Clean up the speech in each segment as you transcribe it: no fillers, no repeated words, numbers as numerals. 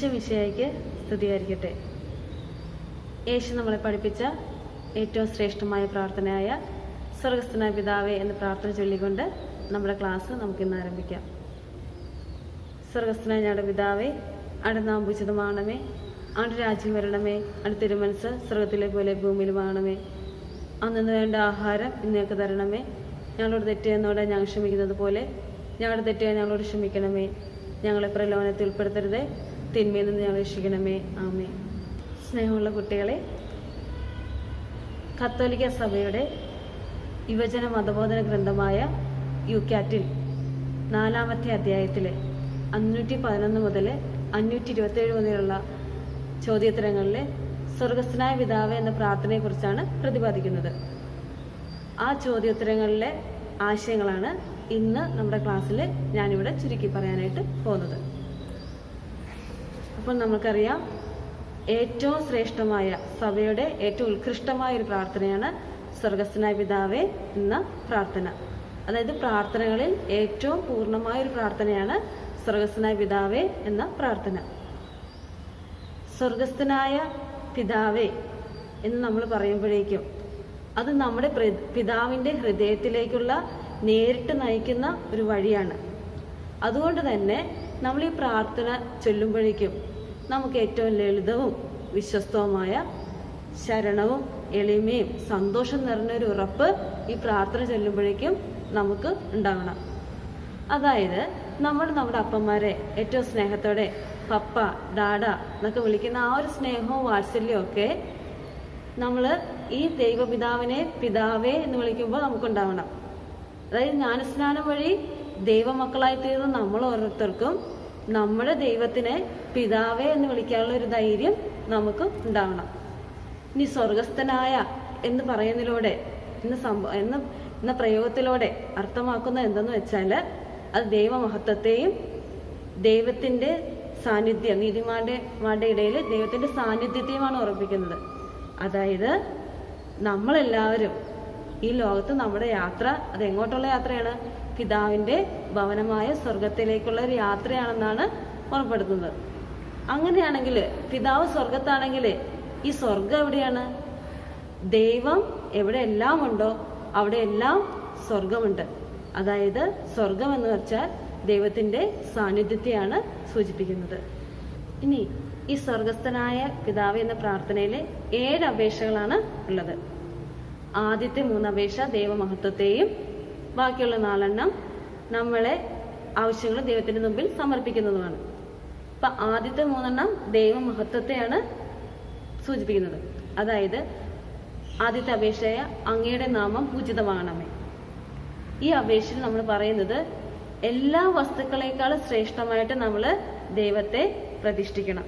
ഈശോ മിശിഹായ്ക്ക് സ്തുതിയായിരിക്കട്ടെ. യേശു നമ്മളെ പഠിപ്പിച്ച ഏറ്റവും ശ്രേഷ്ഠമായ പ്രാർത്ഥനയായ സ്വർഗസ്ഥനായ പിതാവേ എന്ന പ്രാർത്ഥന ചൊല്ലിക്കൊണ്ട് നമ്മുടെ ക്ലാസ് നമുക്കിന്ന് ആരംഭിക്കാം. സ്വർഗസ്ഥനായ ഞങ്ങളുടെ പിതാവേ, അവിടെ നാം ഉചിതമാണമേ, അവിടെ രാജ്യം വരണമേ, അവിടെ തിരുമനസ് സ്വർഗത്തിലെ പോലെ ഭൂമിയിലുമാണമേ. അന്നു വേണ്ട ആഹാരം ഇന്നേക്ക് തരണമേ. ഞങ്ങളോട് തെറ്റിയെന്നോടെ ഞങ്ങൾ ക്ഷമിക്കുന്നത് പോലെ ഞങ്ങളുടെ തെറ്റിയാൽ ഞങ്ങളോട് ക്ഷമിക്കണമേ. ഞങ്ങളെ പ്രലോഭനത്തിൽ ഉൾപ്പെടുത്തരുതേ, തിന്മയിൽ നിന്ന് ഞങ്ങൾ രക്ഷിക്കണമേ. ആമേ. സ്നേഹമുള്ള കുട്ടികളെ, കത്തോലിക്ക സഭയുടെ യുവജന മതബോധന ഗ്രന്ഥമായ യുക്കാറ്റിൽ 4-ാമത്തെ അധ്യായത്തിലെ 511 മുതൽ 527 മുതലുള്ള ചോദ്യോത്തരങ്ങളിലെ സ്വർഗസ്ഥനായ പിതാവേ എന്ന പ്രാർത്ഥനയെക്കുറിച്ചാണ് പ്രതിപാദിക്കുന്നത്. ആ ചോദ്യോത്തരങ്ങളിലെ ആശയങ്ങളാണ് ഇന്ന് നമ്മുടെ ക്ലാസ്സിൽ ഞാനിവിടെ ചുരുക്കി പറയാനായിട്ട് പോകുന്നത്. അപ്പോൾ നമുക്കറിയാം, ഏറ്റവും ശ്രേഷ്ഠമായ സഭയുടെ ഏറ്റവും ഉത്കൃഷ്ടമായ ഒരു പ്രാർത്ഥനയാണ് സ്വർഗസ്ഥനായ പിതാവേ എന്ന പ്രാർത്ഥന. അതായത് പ്രാർത്ഥനകളിൽ ഏറ്റവും പൂർണ്ണമായ ഒരു പ്രാർത്ഥനയാണ് സ്വർഗസ്ഥനായ പിതാവേ എന്ന പ്രാർത്ഥന. സ്വർഗസ്ഥനായ പിതാവേ എന്ന് നമ്മൾ പറയുമ്പോഴേക്കും അത് നമ്മുടെ പിതാവിൻ്റെ ഹൃദയത്തിലേക്കുള്ള നേരിട്ട് നയിക്കുന്ന ഒരു വഴിയാണ്. അതുകൊണ്ട് തന്നെ നമ്മൾ ഈ പ്രാർത്ഥന ചൊല്ലുമ്പോഴേക്കും നമുക്ക് ഏറ്റവും ലളിതവും വിശ്വസ്തവുമായ ശരണവും എളിമയും സന്തോഷം നിറഞ്ഞൊരു ഉറപ്പ് ഈ പ്രാർത്ഥന ചൊല്ലുമ്പോഴേക്കും നമുക്ക് ഉണ്ടാവണം. അതായത് നമ്മുടെ അപ്പന്മാരെ ഏറ്റവും സ്നേഹത്തോടെ പപ്പ, ഡാഡ എന്നൊക്കെ വിളിക്കുന്ന ആ ഒരു സ്നേഹവും വാത്സല്യവും ഒക്കെ നമ്മൾ ഈ ദൈവപിതാവിനെ പിതാവേ എന്ന് വിളിക്കുമ്പോൾ നമുക്കുണ്ടാവണം. അതായത് ജ്ഞാനസ്നാനം വഴി ദൈവമക്കളായി തീർന്ന നമ്മൾ ഓരോരുത്തർക്കും നമ്മുടെ ദൈവത്തിനെ പിതാവേ എന്ന് വിളിക്കാനുള്ള ഒരു ധൈര്യം നമുക്ക് ഉണ്ടാവണം. ഇനി സ്വർഗസ്ഥനായ എന്ന് പറയുന്നതിലൂടെ എന്ന പ്രയോഗത്തിലൂടെ അർത്ഥമാക്കുന്നത് എന്തെന്ന് വെച്ചാൽ അത് ദൈവമഹത്വത്തെയും ദൈവത്തിൻ്റെ സാന്നിധ്യം, നീതിമാന്മാരുടെ ഇടയിൽ ദൈവത്തിൻ്റെ സാന്നിധ്യത്തെയുമാണ് ഉറപ്പിക്കുന്നത്. അതായത് നമ്മളെല്ലാവരും ഈ ലോകത്ത് നമ്മുടെ യാത്ര അത് എങ്ങോട്ടുള്ള യാത്രയാണ്? പിതാവിൻ്റെ ഭവനമായ സ്വർഗത്തിലേക്കുള്ള ഒരു യാത്രയാണെന്നാണ് ഓർമ്മപ്പെടുത്തുന്നത്. അങ്ങനെയാണെങ്കിൽ പിതാവ് സ്വർഗത്താണെങ്കിൽ ഈ സ്വർഗം എവിടെയാണ്? ദൈവം എവിടെയെല്ലാം ഉണ്ടോ അവിടെയെല്ലാം സ്വർഗമുണ്ട്. അതായത് സ്വർഗം എന്ന് വെച്ചാൽ ദൈവത്തിൻ്റെ സാന്നിധ്യത്തെയാണ് സൂചിപ്പിക്കുന്നത്. ഇനി ഈ സ്വർഗസ്ഥനായ പിതാവ് എന്ന പ്രാർത്ഥനയിൽ 7 അപേക്ഷകളാണ് ഉള്ളത്. ആദ്യത്തെ 3 അപേക്ഷ ദൈവമഹത്വത്തെയും ബാക്കിയുള്ള 4 നമ്മളെ ആവശ്യങ്ങൾ ദൈവത്തിന്റെ മുമ്പിൽ സമർപ്പിക്കുന്നതുമാണ്. അപ്പൊ ആദ്യത്തെ 3 ദൈവമഹത്വത്തെയാണ് സൂചിപ്പിക്കുന്നത്. അതായത് ആദ്യത്തെ അപേക്ഷയായ അങ്ങയുടെ നാമം പൂജിതമാകണമേ. ഈ അപേക്ഷയിൽ നമ്മൾ പറയുന്നത് എല്ലാ വസ്തുക്കളെക്കാളും ശ്രേഷ്ഠമായിട്ട് നമ്മൾ ദൈവത്തെ പ്രതിഷ്ഠിക്കണം.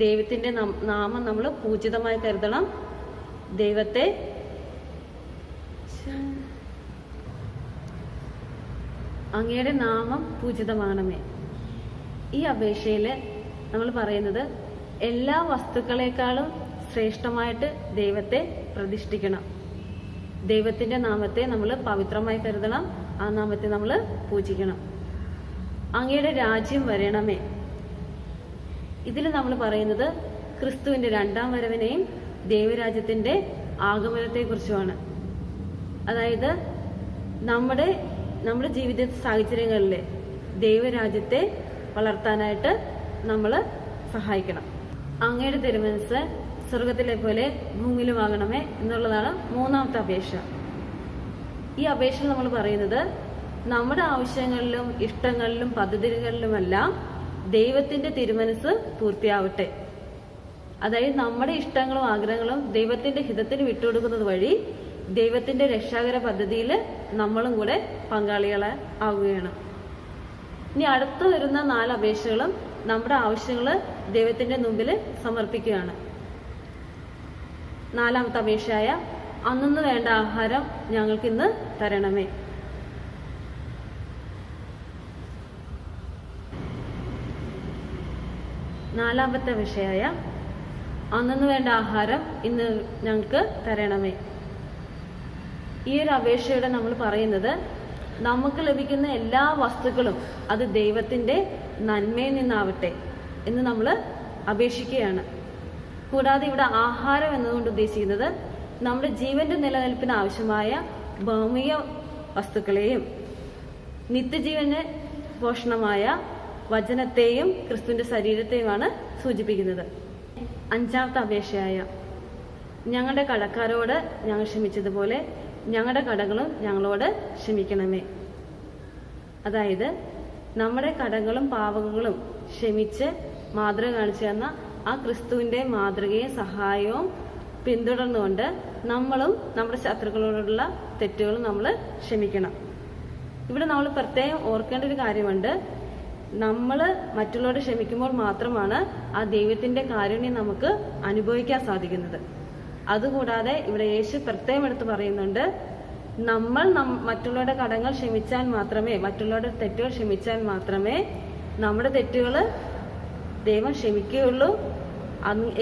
ദൈവത്തിന്റെ നാമം നമ്മൾ പൂജിതമായി കരുതണം. ദൈവത്തെ അങ്ങയുടെ നാമം പൂജിതമാണമേ. ഈ അപേക്ഷയിൽ നമ്മൾ പറയുന്നത് എല്ലാ വസ്തുക്കളെക്കാളും ശ്രേഷ്ഠമായിട്ട് ദൈവത്തെ പ്രതിഷ്ഠിക്കണം. ദൈവത്തിന്റെ നാമത്തെ നമ്മൾ പവിത്രമായി കരുതണം. ആ നാമത്തെ നമ്മൾ പൂജിക്കണം. അങ്ങയുടെ രാജ്യം വരണമേ. ഇതിൽ നമ്മൾ പറയുന്നത് ക്രിസ്തുവിന്റെ 2ാം വരവിനെയും ദൈവരാജ്യത്തിന്റെ ആഗമനത്തെക്കുറിച്ചുമാണ്. അതായത് നമ്മുടെ ജീവിത സാഹചര്യങ്ങളിൽ ദൈവരാജ്യത്തെ വളർത്താനായിട്ട് നമ്മൾ സഹായിക്കണം. അങ്ങയുടെ തിരുമനസ് സ്വർഗത്തിലെ പോലെ ഭൂമിയിലുമാകണമേ എന്നുള്ളതാണ് 3ാമത്തെ അപേക്ഷ. ഈ അപേക്ഷ നമ്മൾ പറയുന്നത് നമ്മുടെ ആവശ്യങ്ങളിലും ഇഷ്ടങ്ങളിലും പദ്ധതികളിലുമെല്ലാം ദൈവത്തിന്റെ തിരുമനസ് പൂർത്തിയാവട്ടെ. അതായത് നമ്മുടെ ഇഷ്ടങ്ങളും ആഗ്രഹങ്ങളും ദൈവത്തിന്റെ ഹിതത്തിന് വിട്ടുകൊടുക്കുന്നത് വഴി ദൈവത്തിന്റെ രക്ഷാകര പദ്ധതിയിൽ നമ്മളും കൂടെ പങ്കാളികളെ ആവുകയാണ്. ഇനി അടുത്ത് വരുന്ന 4 അപേക്ഷകളും നമ്മുടെ ആവശ്യങ്ങൾ ദൈവത്തിന്റെ മുമ്പിൽ സമർപ്പിക്കുകയാണ്. 4ാമത്തെ അപേക്ഷയായ അന്നു വേണ്ട ആഹാരം ഞങ്ങൾക്കിന്ന് തരണമേ. നാലാമത്തെ അപേക്ഷയായ അന്നു വേണ്ട ആഹാരം ഇന്ന് ഞങ്ങൾക്ക് തരണമേ. ഈ ഒരു അപേക്ഷയുടെ നമ്മൾ പറയുന്നത് നമുക്ക് ലഭിക്കുന്ന എല്ലാ വസ്തുക്കളും അത് ദൈവത്തിന്റെ നന്മയിൽ നിന്നാവട്ടെ. എന്ന് നമ്മൾ അപേക്ഷിക്കുകയാണ്. കൂടാതെ ഇവിടെ ആഹാരം എന്നതുകൊണ്ട് ഉദ്ദേശിക്കുന്നത് നമ്മുടെ ജീവന്റെ നിലനിൽപ്പിന് ആവശ്യമായ ഭൗമിക വസ്തുക്കളെയും നിത്യജീവന് പോഷണമായ വചനത്തെയും ക്രിസ്തുവിന്റെ ശരീരത്തെയുമാണ് സൂചിപ്പിക്കുന്നത്. അഞ്ചാമത്തെ അപേക്ഷയായ ഞങ്ങളുടെ കടക്കാരോട് ഞങ്ങൾ ക്ഷമിച്ചതുപോലെ ഞങ്ങളുടെ കടങ്ങളും ഞങ്ങളോട് ക്ഷമിക്കണമേ. അതായത് നമ്മുടെ കടങ്ങളും പാപങ്ങളും ക്ഷമിച്ച് മാതൃക കാണിച്ചു തന്ന ആ ക്രിസ്തുവിന്റെ മാതൃകയും സഹായവും പിന്തുടർന്നുകൊണ്ട് നമ്മളും നമ്മുടെ ശത്രുക്കളോടുള്ള തെറ്റുകളും നമ്മൾ ക്ഷമിക്കണം. ഇവിടെ നമ്മൾ പ്രത്യേകം ഓർക്കേണ്ട ഒരു കാര്യമുണ്ട്. നമ്മൾ മറ്റുള്ളവരോട് ക്ഷമിക്കുമ്പോൾ മാത്രമാണ് ആ ദൈവത്തിന്റെ കാരുണ്യം നമുക്ക് അനുഭവിക്കാൻ സാധിക്കുന്നത്. അതുകൂടാതെ ഇവിടെ യേശു പ്രത്യേകം എടുത്ത് പറയുന്നുണ്ട്, നമ്മൾ മറ്റുള്ളവരുടെ കടങ്ങൾ ക്ഷമിച്ചാൽ മാത്രമേ, മറ്റുള്ളവരുടെ തെറ്റുകൾ ക്ഷമിച്ചാൽ മാത്രമേ നമ്മുടെ തെറ്റുകൾ ദൈവം ക്ഷമിക്കുകയുള്ളൂ.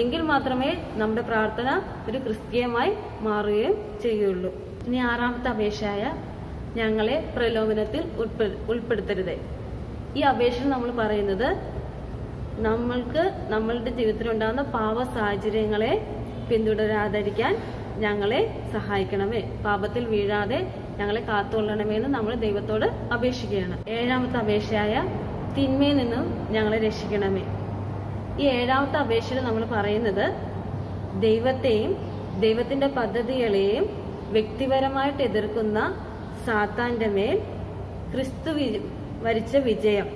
എങ്കിൽ മാത്രമേ നമ്മുടെ പ്രാർത്ഥന ഒരു ക്രിസ്തീയമായി മാറുകയും ചെയ്യുള്ളൂ. ഇനി ആറാമത്തെ അപേക്ഷയായ ഞങ്ങളെ പ്രലോഭനത്തിൽ ഉൾപ്പെടുത്തരുത്. ഈ അപേക്ഷയിൽ നമ്മൾ പറയുന്നത് നമ്മൾക്ക് നമ്മളുടെ ജീവിതത്തിലുണ്ടാകുന്ന പാപ സാഹചര്യങ്ങളെ പിന്തുടരാതിരിക്കാൻ ഞങ്ങളെ സഹായിക്കണമേ, പാപത്തിൽ വീഴാതെ ഞങ്ങളെ കാത്തുകൊള്ളണമേ എന്ന് നമ്മൾ ദൈവത്തോട് അപേക്ഷിക്കുകയാണ്. ഏഴാമത്തെ അപേക്ഷയായ തിന്മയിൽ നിന്നും ഞങ്ങളെ രക്ഷിക്കണമേ. ഈ ഏഴാമത്തെ അപേക്ഷയിൽ നമ്മൾ പറയുന്നത് ദൈവത്തെയും ദൈവത്തിന്റെ പദ്ധതികളെയും വ്യക്തിപരമായിട്ട് എതിർക്കുന്ന സാത്താന്റെ മേൽ ക്രിസ്തു വരിച്ച വിജയം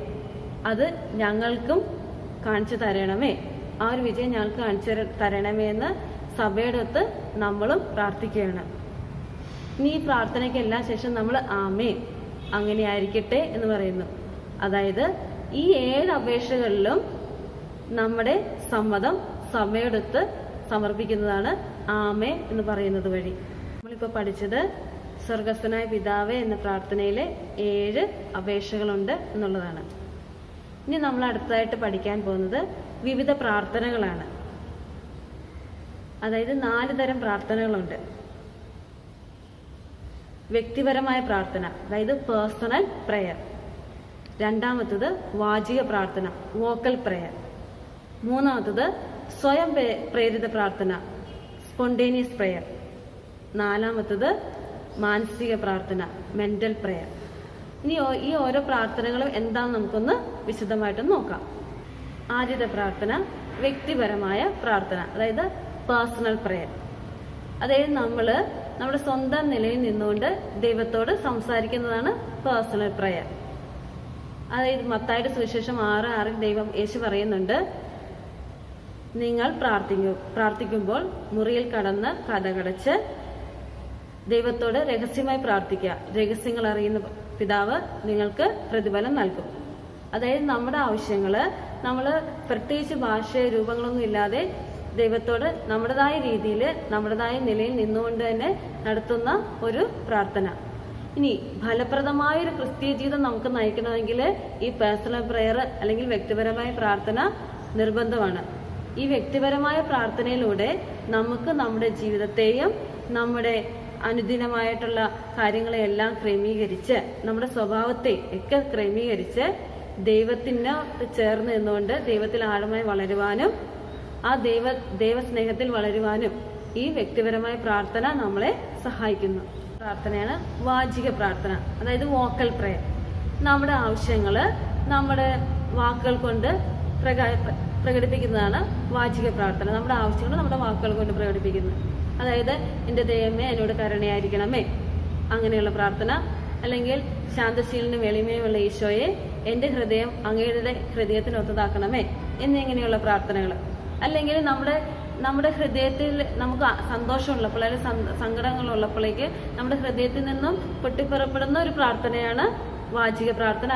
അത് ഞങ്ങൾക്കും കാണിച്ചു തരണമേ. ആ ഒരു വിജയം ഞങ്ങൾക്ക് കാണിച്ചു തരണമേ എന്ന് സഭയുടെ ഒത്ത് നമ്മളും പ്രാർത്ഥിക്കുകയാണ്. ഇനി ഈ പ്രാർത്ഥനയ്ക്ക് എല്ലാ ശേഷം നമ്മൾ ആമേൻ അങ്ങനെ ആയിരിക്കട്ടെ എന്ന് പറയുന്നു. അതായത് ഈ 7 അപേക്ഷകളിലും നമ്മുടെ സമ്മതം സഭയോടൊത്ത് സമർപ്പിക്കുന്നതാണ് ആമേൻ എന്ന് പറയുന്നത് വഴി. നമ്മളിപ്പോൾ പഠിച്ചത് സ്വർഗസ്ഥനായ പിതാവേ എന്ന പ്രാർത്ഥനയിലെ 7 അപേക്ഷകളുണ്ട് എന്നുള്ളതാണ്. ഇനി നമ്മൾ അടുത്തതായിട്ട് പഠിക്കാൻ പോകുന്നത് വിവിധ പ്രാർത്ഥനകളാണ്. അതായത് 4 തരം പ്രാർത്ഥനകളുണ്ട്. വ്യക്തിപരമായ പ്രാർത്ഥന, അതായത് പേഴ്സണൽ പ്രയർ. രണ്ടാമത്തത് വാചിക പ്രാർത്ഥന, വോക്കൽ പ്രയർ. മൂന്നാമത്തത് സ്വയം പ്രേരിത പ്രാർത്ഥന, സ്പോണ്ടേനിയസ് പ്രയർ. നാലാമത്തത് മാനസിക പ്രാർത്ഥന, മെന്റൽ പ്രയർ. ഇനി ഈ ഓരോ പ്രാർത്ഥനകളും എന്താണെന്ന് നമുക്കൊന്ന് വിശദമായിട്ടൊന്ന് നോക്കാം. ആദ്യത്തെ പ്രാർത്ഥന വ്യക്തിപരമായ പ്രാർത്ഥന, അതായത് പേഴ്സണൽ പ്രയർ. അതായത് നമ്മുടെ സ്വന്തം നിലയിൽ നിന്നുകൊണ്ട് ദൈവത്തോട് സംസാരിക്കുന്നതാണ് പേഴ്സണൽ പ്രയർ. അതായത് മത്തായിയുടെ സുവിശേഷം 6:6 യേശു പറയുന്നുണ്ട്, നിങ്ങൾ പ്രാർത്ഥിക്കുമ്പോൾ മുറിയിൽ കടന്ന് കതകടച്ച് ദൈവത്തോട് രഹസ്യമായി പ്രാർത്ഥിക്കുക. രഹസ്യങ്ങൾ അറിയുന്ന പിതാവ് നിങ്ങൾക്ക് പ്രതിഫലം നൽകും. അതായത് നമ്മുടെ ആവശ്യങ്ങള് നമ്മൾ പ്രത്യേകിച്ച് ഭാഷയോ രൂപങ്ങളൊന്നും ഇല്ലാതെ ദൈവത്തോട് നമ്മുടേതായ രീതിയിൽ നമ്മുടേതായ നിലയിൽ നിന്നുകൊണ്ട് തന്നെ നടത്തുന്ന ഒരു പ്രാർത്ഥന. ഇനി ഫലപ്രദമായൊരു ക്രിസ്തീയ ജീവിതം നമുക്ക് നയിക്കണമെങ്കിൽ ഈ പേഴ്സണൽ പ്രയർ അല്ലെങ്കിൽ വ്യക്തിപരമായ പ്രാർത്ഥന നിർബന്ധമാണ്. ഈ വ്യക്തിപരമായ പ്രാർത്ഥനയിലൂടെ നമുക്ക് നമ്മുടെ ജീവിതത്തെയും നമ്മുടെ അനുദിനമായിട്ടുള്ള കാര്യങ്ങളെയെല്ലാം ക്രമീകരിച്ച് നമ്മുടെ സ്വഭാവത്തെ ഒക്കെ ക്രമീകരിച്ച് ദൈവത്തിനോട് ചേർന്ന് നിന്നുകൊണ്ട് ദൈവത്തിൽ ആഴമായി വളരുവാനും ആ ദൈവസ്നേഹത്തിൽ വളരുവാനും ഈ വ്യക്തിപരമായ പ്രാർത്ഥന നമ്മളെ സഹായിക്കുന്നു. പ്രാർത്ഥനയാണ് വാചിക പ്രാർത്ഥന, അതായത് വോക്കൽ പ്രയർ. നമ്മുടെ ആവശ്യങ്ങള് നമ്മുടെ വാക്കുകൾ കൊണ്ട് പ്രകടിപ്പിക്കുന്നതാണ് വാചിക പ്രാർത്ഥന. നമ്മുടെ ആവശ്യങ്ങൾ നമ്മുടെ വാക്കുകൾ കൊണ്ട് പ്രകടിപ്പിക്കുന്നു. അതായത് എൻ്റെ ദൈവമേ എന്നോട് കരുണയായിരിക്കണമേ, അങ്ങനെയുള്ള പ്രാർത്ഥന. അല്ലെങ്കിൽ ശാന്തശീലിനും എളിമയുമുള്ള ഈശോയെ എൻ്റെ ഹൃദയം അങ്ങയുടെ ഹൃദയത്തിനൊത്തതാക്കണമേ എന്നിങ്ങനെയുള്ള പ്രാർത്ഥനകൾ. അല്ലെങ്കിൽ നമ്മുടെ ഹൃദയത്തിൽ നമുക്ക് സന്തോഷമുള്ളപ്പോൾ അല്ലെങ്കിൽ സങ്കടങ്ങളുള്ളപ്പോഴേക്ക് നമ്മുടെ ഹൃദയത്തിൽ നിന്നും പൊട്ടിപ്പുറപ്പെടുന്ന ഒരു പ്രാർത്ഥനയാണ് വാചിക പ്രാർത്ഥന,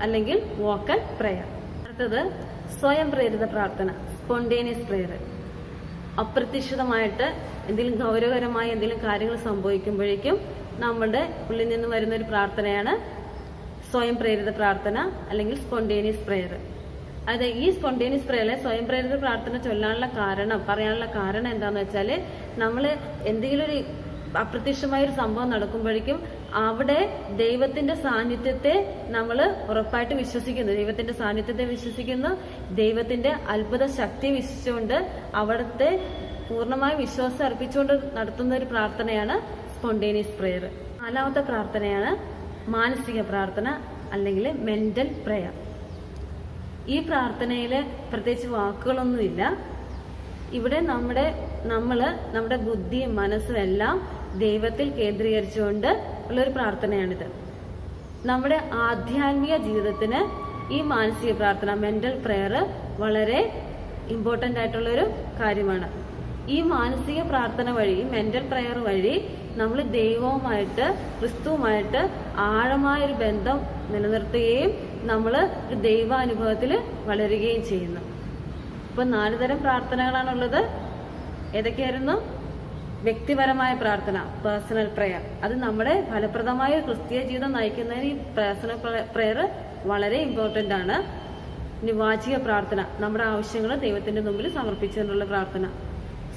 അല്ലെങ്കിൽ വോക്കൽ പ്രയർ. അടുത്തത് സ്വയം പ്രേരിത പ്രാർത്ഥന, സ്പോണ്ടേനിയസ് പ്രയർ. അപ്രതീക്ഷിതമായിട്ട് എന്തെങ്കിലും ഗൗരവകരമായ എന്തെങ്കിലും കാര്യങ്ങൾ സംഭവിക്കുമ്പോഴേക്കും നമ്മുടെ ഉള്ളിൽ നിന്ന് വരുന്ന ഒരു പ്രാർത്ഥനയാണ് സ്വയം പ്രേരിത പ്രാർത്ഥന അല്ലെങ്കിൽ സ്പോണ്ടേനിയസ് പ്രയർ. അതായത് ഈ സ്പോണ്ടേനിയസ് പ്രയറിലെ സ്വയം പ്രേരിത പ്രാർത്ഥന പറയാനുള്ള കാരണം എന്താണെന്ന് വെച്ചാൽ നമ്മൾ എന്തെങ്കിലും ഒരു അപ്രത്യക്ഷമായ ഒരു സംഭവം നടക്കുമ്പോഴേക്കും അവിടെ ദൈവത്തിന്റെ സാന്നിധ്യത്തെ നമ്മൾ ഉറപ്പായിട്ട് വിശ്വസിക്കുന്നു, ദൈവത്തിന്റെ സാന്നിധ്യത്തെ വിശ്വസിക്കുന്നു, ദൈവത്തിന്റെ അത്ഭുത ശക്തി വിശ്വസിച്ചുകൊണ്ട് അവിടുത്തെ പൂർണ്ണമായ വിശ്വാസം അർപ്പിച്ചുകൊണ്ട് നടത്തുന്ന ഒരു പ്രാർത്ഥനയാണ് സ്പോണ്ടേനിയസ് പ്രെയർ. 4ാമത്തെ പ്രാർത്ഥനയാണ് മാനസിക പ്രാർത്ഥന അല്ലെങ്കിൽ മെന്റൽ പ്രെയർ. ഈ പ്രാർത്ഥനയിൽ പ്രത്യേകിച്ച് വാക്കുകളൊന്നുമില്ല. ഇവിടെ നമ്മുടെ ബുദ്ധിയും മനസ്സും എല്ലാം ദൈവത്തിൽ കേന്ദ്രീകരിച്ചുകൊണ്ട് ഉള്ളൊരു പ്രാർത്ഥനയാണിത്. നമ്മുടെ ആധ്യാത്മിക ജീവിതത്തിന് ഈ മാനസിക പ്രാർത്ഥന മെന്റൽ പ്രെയർ വളരെ ഇമ്പോർട്ടൻ്റ് ആയിട്ടുള്ളൊരു കാര്യമാണ്. ഈ മാനസിക പ്രാർത്ഥന വഴി, മെന്റൽ പ്രെയർ വഴി നമ്മൾ ദൈവവുമായിട്ട്, ക്രിസ്തുവുമായിട്ട് ആഴമായൊരു ബന്ധം നിലനിർത്തുകയും നമ്മൾ ഒരു ദൈവാനുഭവത്തിൽ വളരുകയും ചെയ്യുന്നു. ഇപ്പൊ 4 തരം പ്രാർത്ഥനകളാണുള്ളത്. ഏതൊക്കെയായിരുന്നു? വ്യക്തിപരമായ പ്രാർത്ഥന, പേഴ്സണൽ പ്രെയർ. അത് നമ്മുടെ ഫലപ്രദമായ ക്രിസ്തീയ ജീവിതം നയിക്കുന്നതിന് ഈ പേഴ്സണൽ പ്രെയർ വളരെ ഇമ്പോർട്ടൻ്റ് ആണ്. ഇനി വാചിക പ്രാർത്ഥന, നമ്മുടെ ആവശ്യങ്ങൾ ദൈവത്തിന്റെ മുമ്പിൽ സമർപ്പിച്ചുകൊണ്ടുള്ള പ്രാർത്ഥന.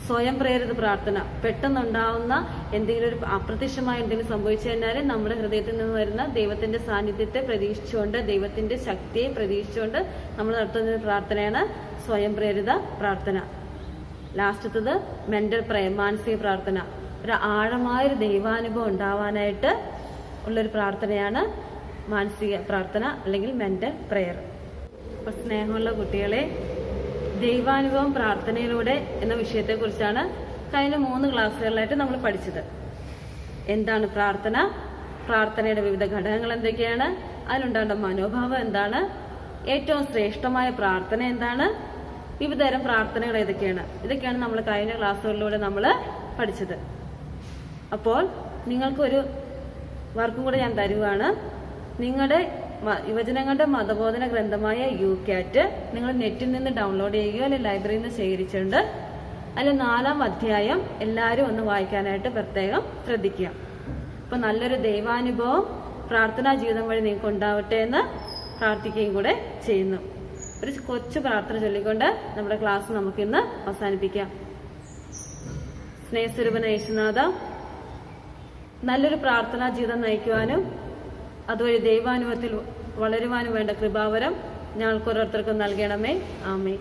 സ്വയം പ്രേരിത പ്രാർത്ഥന, പെട്ടെന്നുണ്ടാവുന്ന എന്തെങ്കിലും ഒരു അപ്രത്യക്ഷമായ എന്തെങ്കിലും സംഭവിച്ചു കഴിഞ്ഞാൽ നമ്മുടെ ഹൃദയത്തിൽ നിന്ന് വരുന്ന ദൈവത്തിന്റെ സാന്നിധ്യത്തെ പ്രതീക്ഷിച്ചുകൊണ്ട്, ദൈവത്തിന്റെ ശക്തിയെ പ്രതീക്ഷിച്ചുകൊണ്ട് നമ്മൾ നടത്തുന്ന ഒരു പ്രാർത്ഥനയാണ് സ്വയം പ്രേരിത പ്രാർത്ഥന. ലാസ്റ്റത്തത് മെന്റൽ പ്രെയർ, മാനസിക പ്രാർത്ഥന. ഒരു ആഴമായൊരു ദൈവാനുഭവം ഉണ്ടാവാനായിട്ട് ഉള്ളൊരു പ്രാർത്ഥനയാണ് മാനസിക പ്രാർത്ഥന അല്ലെങ്കിൽ മെന്റൽ പ്രെയർ. അപ്പൊ സ്നേഹമുള്ള കുട്ടികളെ, ദൈവാനുഭവം പ്രാർത്ഥനയിലൂടെ എന്ന വിഷയത്തെക്കുറിച്ചാണ് കഴിഞ്ഞ 3 ക്ലാസ്സുകളിലായിട്ട് നമ്മൾ പഠിച്ചത്. എന്താണ് പ്രാർത്ഥന, പ്രാർത്ഥനയുടെ വിവിധ ഘടകങ്ങൾ എന്തൊക്കെയാണ്, അതിലുണ്ടാകുന്ന മനോഭാവം എന്താണ്, ഏറ്റവും ശ്രേഷ്ഠമായ പ്രാർത്ഥന എന്താണ്, വിവിധതരം പ്രാർത്ഥനകൾ ഏതൊക്കെയാണ്, ഇതൊക്കെയാണ് നമ്മൾ കഴിഞ്ഞ ക്ലാസ്സുകളിലൂടെ നമ്മൾ പഠിച്ചത്. അപ്പോൾ നിങ്ങൾക്കൊരു വർക്കും കൂടെ ഞാൻ തരുവാണ്. നിങ്ങളുടെ യുവജനങ്ങളുടെ മതബോധന ഗ്രന്ഥമായ യുകാറ്റ് നിങ്ങൾ നെറ്റിൽ നിന്ന് ഡൗൺലോഡ് ചെയ്യുകയോ അല്ലെങ്കിൽ ലൈബ്രറിയിൽ നിന്ന് ശേഖരിച്ചുകൊണ്ട് അതിൽ 4ാം അധ്യായം എല്ലാവരും ഒന്ന് വായിക്കാനായിട്ട് പ്രത്യേകം ശ്രദ്ധിക്കുക. അപ്പൊ നല്ലൊരു ദൈവാനുഭവം പ്രാർത്ഥനാ ജീവിതം വഴി നിങ്ങൾക്ക് ഉണ്ടാവട്ടെ എന്ന് പ്രാർത്ഥിക്കുകയും കൂടെ ചെയ്യുന്നു. ഒരു കൊച്ചു പ്രാർത്ഥന ചൊല്ലിക്കൊണ്ട് നമ്മുടെ ക്ലാസ് നമുക്കിന്ന് അവസാനിപ്പിക്കാം. സ്നേഹസ്വരൂപന യേശുനാഥ, നല്ലൊരു പ്രാർത്ഥനാ ജീവിതം നയിക്കുവാനും അതുവഴി ദൈവാനുഭവത്തിൽ വളരുവാനും വേണ്ട കൃപാവരം ഞങ്ങൾക്ക് ഓരോരുത്തർക്കും നൽകണമേ. ആമേൻ.